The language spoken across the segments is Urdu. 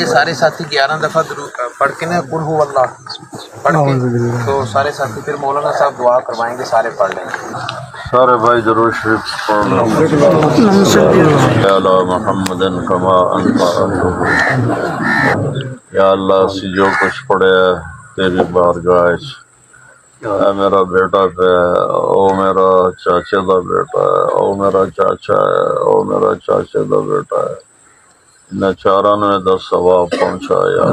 کہ سارے ساتھی 11 دفعہ پڑھ کے نا قل هو اللہ پڑھ کے، تو سارے ساتھی پھر مولانا صاحب دعا کروائیں گے، سارے پڑھ لیں گے. سارے بھائی ضرور شریف پڑھ لو. یا اللہ محمد کما انت یا اللہ اسی جو کچھ پڑھے تیری بارگاہ اے میرا بیٹا پہ، او میرا چاچے دا بیٹا ہے، او میرا چاچا ہے، او میرا چاچے دا بیٹا ہے، انہیں چاراں نو دا ثواب پہنچا یا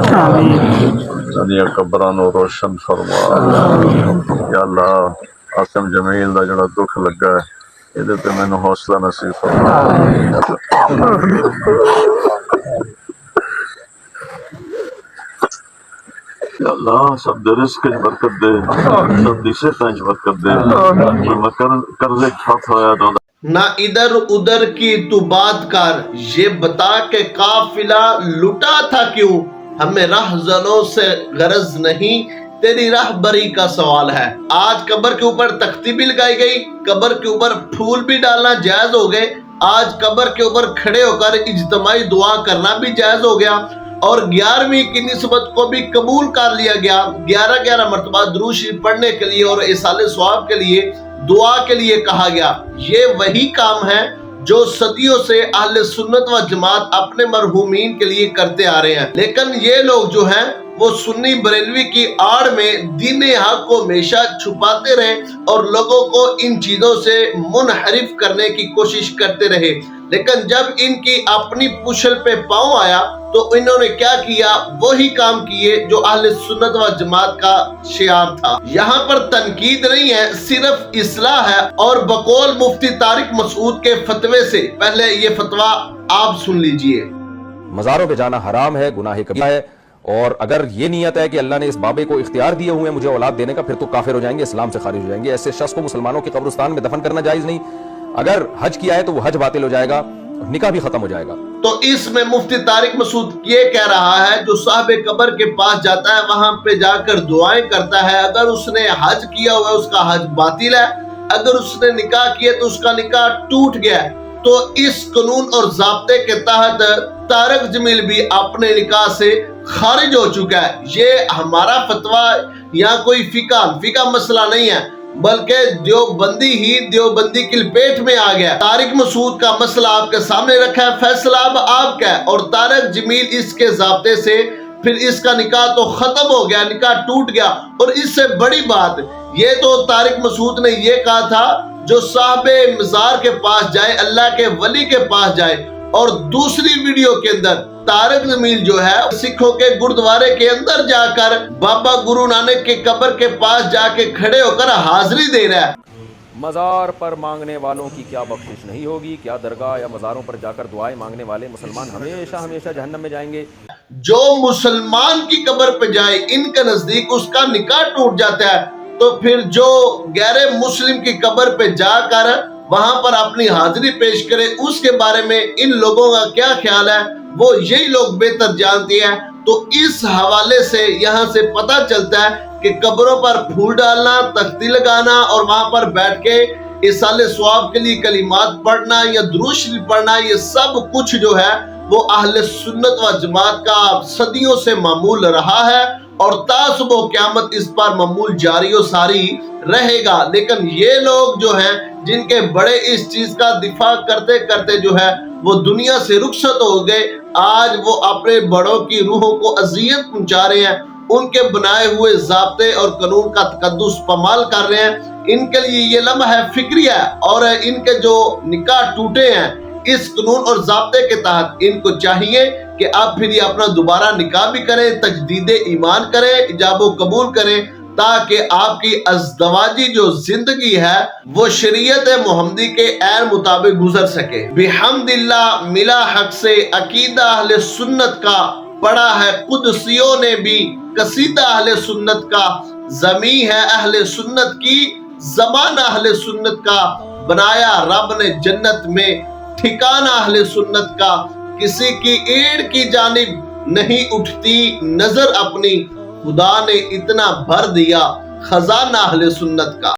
اللہ، قبراں نو روشن فرما یا اللہ. عاصم جمیل دا جڑا دکھ لگا ہے یہ تے مینوں حوصلہ نصیب فرما یا اللہ. سب دے رزق وچ برکت دے، سب دی صحت وچ برکت دے. قرضے ہاتھ ہویا تو نہ ادھر ادھر کی تو بات کر، یہ بتا کہ قافلہ لٹا تھا کیوں، ہمیں رہزنوں سے غرض نہیں، تیری راہبری کا سوال ہے. آج قبر کے اوپر تختی بھی لگائی گئی، قبر کے اوپر پھول بھی ڈالنا جائز ہو گئے، آج قبر کے اوپر کھڑے ہو کر اجتماعی دعا کرنا بھی جائز ہو گیا، اور 11ویں کی نسبت کو بھی قبول کر لیا گیا. 11 مرتبہ درود شریف پڑھنے کے لیے اور ایصال ثواب کے لیے دعا کے لیے کہا گیا. یہ وہی کام ہے جو صدیوں سے اہل سنت و جماعت اپنے مرحومین کے لیے کرتے آ رہے ہیں. لیکن یہ لوگ جو ہیں وہ سنی بریلوی کی آڑ میں دین حق کو ہمیشہ چھپاتے رہے اور لوگوں کو ان چیزوں سے منحرف کرنے کی کوشش کرتے رہے. لیکن جب ان کی اپنی پشل پہ پاؤں آیا تو انہوں نے کیا کیا؟ وہی کام کیے جو اہل سنت و جماعت کا شعار تھا. یہاں پر تنقید نہیں ہے، صرف اصلاح ہے. اور بقول مفتی طارق مسعود کے فتوے سے پہلے یہ فتویٰ آپ سن لیجئے. مزاروں پہ جانا حرام ہے، گناہ کبیرہ ہے، اور اگر یہ نیت ہے کہ اللہ نے اس بابے کو اختیار دیے ہوئے ہیں مجھے اولاد دینے کا، پھر تو کافر ہو جائیں گے، اسلام سے خارج ہو جائیں گے. ایسے شخص کو مسلمانوں کے قبرستان میں دفن کرنا جائز نہیں. اگر حج کیا ہے تو وہ حج باطل ہو جائے گا، نکاح بھی ختم ہو جائے گا. تو اس میں مفتی طارق مسعود یہ کہہ رہا ہے جو صاحب قبر کے پاس جاتا ہے وہاں پہ جا کر دعائیں کرتا ہے، اگر اس نے حج کیا ہوا ہے اس کا حج باطل ہے، اگر اس نے نکاح کیا تو اس کا نکاح ٹوٹ گیا ہے. تو اس قانون اور ضابطے کے تحت طارق جمیل بھی اپنے نکاح سے خارج ہو چکا ہے. یہ ہمارا فتویٰ یا کوئی فقہ مسئلہ نہیں ہے، بلکہ دیوبندی ہی دیوبندی کی لپیٹ میں آ گیا. طارق مسعود کا مسئلہ آپ کے سامنے رکھا ہے، فیصلہ اب آپ کا ہے. اور طارق جمیل اس کے ضابطے سے پھر اس کا نکاح تو ختم ہو گیا، نکاح ٹوٹ گیا. اور اس سے بڑی بات یہ تو طارق مسعود نے یہ کہا تھا جو صاحب مزار کے پاس جائے، اللہ کے ولی کے پاس جائے. اور دوسری ویڈیو کے اندر طارق جمیل جو ہے سکھوں کے گردوارے کے اندر جا کر بابا گرو نانک کے قبر کے پاس جا کے کھڑے ہو کر حاضری دے رہا ہے. مزار پر مانگنے والوں کی کیا بخشش نہیں ہوگی؟ کیا درگاہ یا مزاروں پر جا کر دعائیں مانگنے والے مسلمان ہمیشہ ہمیشہ جہنم میں جائیں گے؟ جو مسلمان کی قبر پہ جائے ان کے نزدیک اس کا نکاح ٹوٹ جاتا ہے، تو پھر جو غیر مسلم کی قبر پہ جا کر وہاں پر اپنی حاضری پیش کرے اس کے بارے میں ان لوگوں کا کیا خیال ہے وہ یہی لوگ بہتر جانتے ہیں. تو اس حوالے سے یہاں سے پتہ چلتا ہے کہ قبروں پر پھول ڈالنا، تختی لگانا اور وہاں پر بیٹھ کے ایصال ثواب کے لیے کلمات پڑھنا یا درود شریف پڑھنا، یہ سب کچھ جو ہے وہ اہل سنت و جماعت کا صدیوں سے معمول رہا ہے اور تا صبح قیامت اس پر معمول جاری و ساری رہے گا. لیکن یہ لوگ جو ہیں جن کے بڑے اس چیز کا دفاع کرتے کرتے جو ہے وہ دنیا سے رخصت ہو گئے، آج وہ اپنے بڑوں کی روحوں کو اذیت پہنچا رہے ہیں، ان کے بنائے ہوئے ضابطے اور قانون کا تقدس پامال کر رہے ہیں. ان کے لیے یہ لمحہ فکریہ ہے اور ان کے جو نکاح ٹوٹے ہیں اس قانون اور ضابطے کے تحت ان کو چاہیے کہ آپ پھر یہ اپنا دوبارہ نکاح بھی کریں، تجدید ایمان کریں، ایجاب و قبول کریں، تاکہ آپ کی ازدواجی جو زندگی ہے وہ شریعت محمدی کے عین مطابق گزر سکے. بحمد اللہ ملا حق سے عقیدہ اہل سنت کا پڑھا ہے قدسیوں نے بھی قصیدہ اہل سنت کا، زمین ہے اہل سنت کی، زمانہ اہل سنت کا، بنایا رب نے جنت میں ٹھکانہ اہل سنت کا. کسی کی ایڑ کی جانب نہیں اٹھتی نظر اپنی، خدا نے اتنا بھر دیا خزانہ اہل سنت کا.